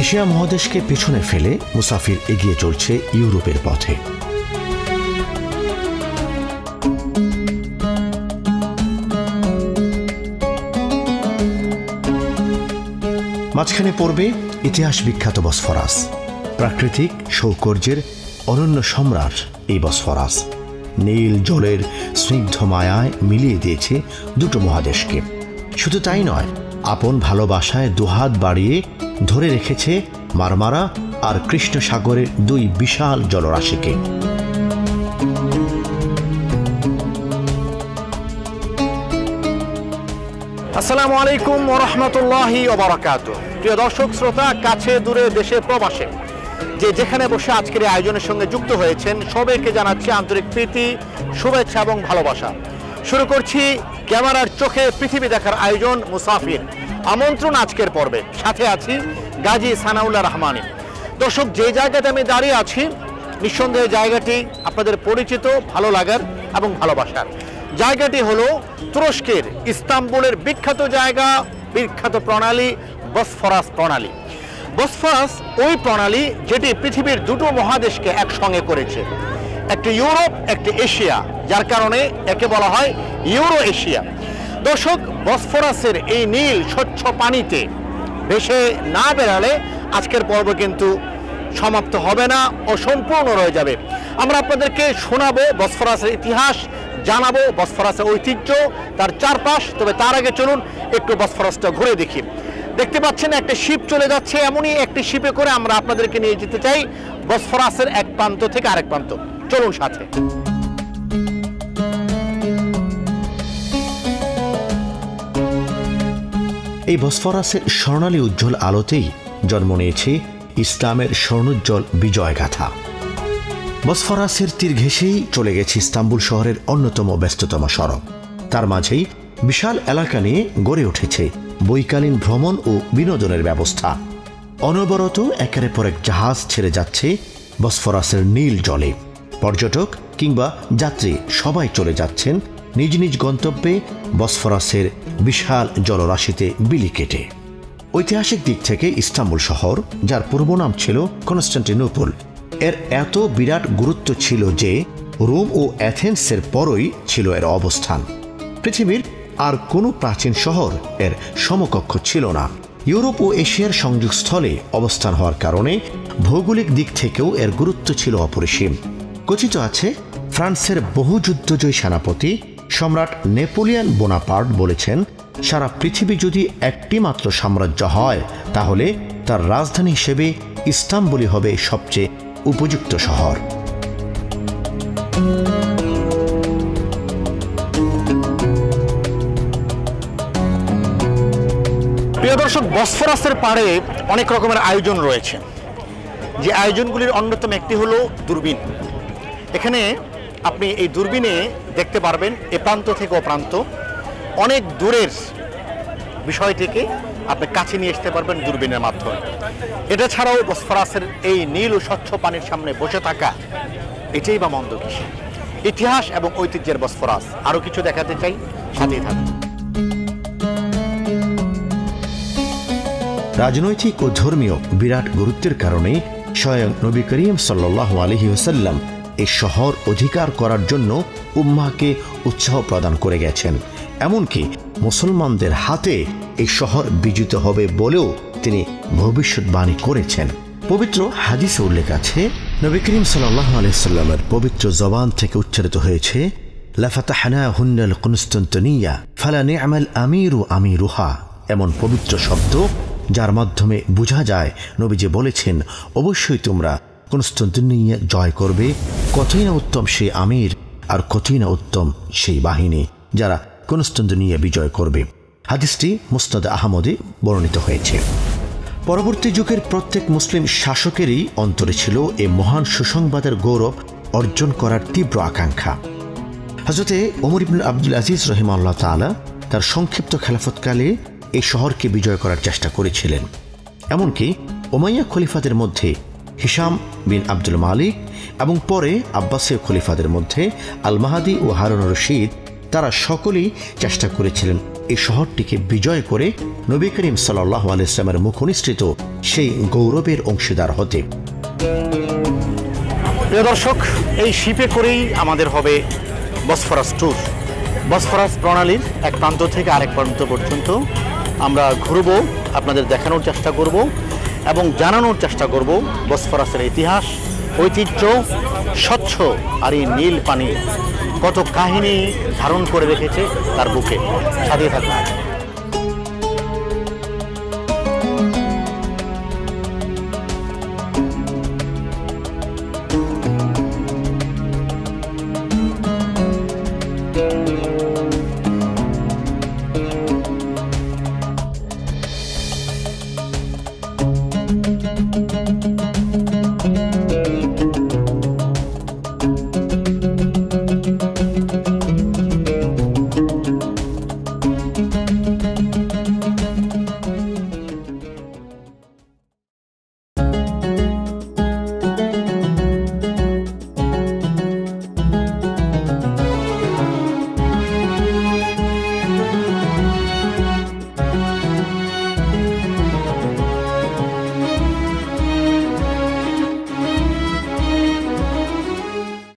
Asia মহাদেশকে পেছনে ফেলে মুসাফির এগিয়ে চলছে ইউরোপের পথে। মাঝখানে পড়বে ইতিহাস বিখ্যাত বসফরাস। প্রাকৃতিক সৌকর্যের অনন্য সম্রাট এই বসফরাস নীল জলের স্নিগ্ধ মায়ায় মিলিয়ে দিয়েছে দুটো মহাদেশকে। শুধু তাই নয়, আপন ভালোবাসায় দুহাত বাড়িয়ে ধরে রেখেছে মারমারা আর কৃষ্ণ সাগরের দুই বিশাল জলরাশিকে। আসসালামু আলাইকুম ওয়া রাহমাতুল্লাহি ওয়া বারাকাতুহু। প্রিয় দর্শক শ্রোতা, কাছে দূরে দেশে প্রবাসে যে যেখানে বসে আজকের এই আয়োজনের সঙ্গে যুক্ত হয়েছেন, সবাইকে জানাচ্ছি আন্তরিক প্রীতি, শুভেচ্ছা এবং ভালোবাসা। শুরু করছি ক্যামেরার চোখে পৃথিবী দেখার আয়োজন মুসাফির আমন্ত্রণ আজকের পর্বে। সাথে আছি গাজী সানাউল্লাহ রহমানী। দর্শক, যে জায়গাতে আমি দাঁড়িয়ে আছি নিঃসন্দেহে জায়গাটি আপনাদের পরিচিত, ভালো লাগার এবং ভালোবাসার। জায়গাটি হলো তুরস্কের ইস্তাম্বুলের বিখ্যাত জায়গা, বিখ্যাত প্রণালী বসফরাস প্রণালী। বসফরাস ওই প্রণালী যেটি পৃথিবীর দুটো মহাদেশকে একসঙ্গে করেছে, একটি ইউরোপ, একটি এশিয়া, যার কারণে একে বলা হয় ইউরো এশিয়া। দর্শক, বসফরাসের এই নীল স্বচ্ছ পানিতে ভেসে না বেড়ালে আজকের পর্ব কিন্তু সমাপ্ত হবে না, অসম্পূর্ণ রয়ে যাবে। আমরা আপনাদেরকে শোনাবো বসফরাসের ইতিহাস, জানাবো বসফরাসের ঐতিহ্য, তার চারপাশ। তবে তার আগে চলুন একটু বসফরাসটা ঘুরে দেখি। দেখতে পাচ্ছেন একটা শিপ চলে যাচ্ছে, এমনই একটি শিপে করে আমরা আপনাদেরকে নিয়ে যেতে চাই বসফরাসের এক প্রান্ত থেকে আরেক প্রান্ত। চলুন সাথে। এই বসফরাসের স্বর্ণালী উজ্জ্বল আলোতেই জন্ম নিয়েছে ইসলামের স্বর্ণোজ্জ্বল বিজয়গাথা। বসফরাসের তীর ঘেঁষেই চলে গেছে ইস্তাম্বুল শহরের অন্যতম ব্যস্ততম সড়ক। তার মাঝেই বিশাল এলাকা নিয়ে গড়ে উঠেছে বৈকালীন ভ্রমণ ও বিনোদনের ব্যবস্থা। অনবরত একের পর এক জাহাজ ছেড়ে যাচ্ছে বসফরাসের নীল জলে। পর্যটক কিংবা যাত্রী সবাই চলে যাচ্ছেন নিজ নিজ গন্তব্যে বসফরাসের বিশাল জলরাশিতে বিলি কেটে। ঐতিহাসিক দিক থেকে ইস্তাম্বুল শহর, যার পূর্ব নাম ছিল কনস্টান্টিনোপল, এর এত বিরাট গুরুত্ব ছিল যে রোম ও অ্যাথেন্সের পরই ছিল এর অবস্থান। পৃথিবীর আর কোনো প্রাচীন শহর এর সমকক্ষ ছিল না। ইউরোপ ও এশিয়ার সংযোগস্থলে অবস্থান হওয়ার কারণে ভৌগোলিক দিক থেকেও এর গুরুত্ব ছিল অপরিসীম। কথিত আছে, ফ্রান্সের বহু যুদ্ধজয়ী সেনাপতি সম্রাট নেপোলিয়ন বোনাপার্ট বলেছেন, সারা পৃথিবী যদি একটি মাত্র সাম্রাজ্য হয় তাহলে তার রাজধানী হিসেবে ইস্তাম্বুলই হবে সবচেয়ে উপযুক্ত শহর। প্রিয় দর্শক, বসফরাসের পাড়ে অনেক রকমের আয়োজন রয়েছে। যে আয়োজনগুলির অন্যতম একটি হলো দূরবীন। এখানে আপনি এই দূরবীনে দেখতে পারবেন এ প্রান্ত থেকে ও প্রান্ত অনেক দূরের বিষয়টিকে আপনি কাছে নিয়ে আসতে পারবেন দূরবীনের মাধ্যমে। এটা ছাড়াও বসফরাসের এই নীল ও স্বচ্ছ পানির সামনে বসে থাকা, এটাই বা মন্দ কিসে। ইতিহাস এবং ঐতিহ্যের বসফরাস। আরও কিছু দেখাতে চাই, সাথেই থাকুন। রাজনৈতিক ও ধর্মীয় বিরাট গুরুত্বের কারণে স্বয়ং নবী করিম সাল্লাল্লাহু আলাইহি ওয়াসাল্লাম এই শহর অধিকার করার জন্য উম্মাহকে উৎসাহ প্রদান করে গেছেন। এমনকি মুসলমানদের হাতে এই শহর বিজিত হবে বলেও তিনি ভবিষ্যৎবাণী করেছেন। পবিত্র হাদিসে উল্লেখ আছে, নবী করিম সাল্লাল্লাহু আলাইহি ওয়াসাল্লামের পবিত্র জবান থেকে উচ্চারিত হয়েছে, লাফাতাহনাহুন্নাল কুনস্তান্তিনিয়া ফালা নি'মাল আমিরু আমিরুহা। এমন পবিত্র শব্দ যার মাধ্যমে বোঝা যায় নবীজি বলেছেন, অবশ্যই তোমরা কনস্তান্তিনিয়া জয় করবে। কতই না উত্তম সেই আমির আর কতই না উত্তম সেই বাহিনী যারা কনস্তান্তিনিয়া বিজয় করবে। হাদিসটি মুসনাদ আহমদে বর্ণিত হয়েছে। পরবর্তী যুগের প্রত্যেক মুসলিম শাসকেরই অন্তরে ছিল এই মহান সুসংবাদের গৌরব অর্জন করার তীব্র আকাঙ্ক্ষা। হযরতে ওমর ইবনে আব্দুল আজিজ রাহিমাহুল্লাহ তাআলা তার সংক্ষিপ্ত খেলাফতকালে এই শহরকে বিজয় করার চেষ্টা করেছিলেন। এমনকি উমাইয়া খলিফাদের মধ্যে হিশাম বিন আব্দুল মালিক এবং পরে আব্বাসীয় খলিফাদের মধ্যে আল মাহাদি ও হারুন রশিদ, তারা সকলেই চেষ্টা করেছিলেন এই শহরটিকে বিজয় করে নবী করিম সাল্লাল্লাহু আলাইহি ওয়াসাল্লামের মুখনিসৃত সেই গৌরবের অংশীদার হতে। প্রিয় দর্শক, এই শিপে করেই আমাদের হবে বসফরাস ট্যুর। বসফরাস প্রণালীর এক প্রান্ত থেকে আরেক প্রান্ত পর্যন্ত আমরা ঘুরব, আপনাদের দেখানোর চেষ্টা করব এবং জানানোর চেষ্টা করব বসফরাসের ইতিহাস, ঐতিহ্য, স্বচ্ছ আর এই নীল পানি কত কাহিনী ধারণ করে রেখেছে তার বুকে। সাথে থাকুন।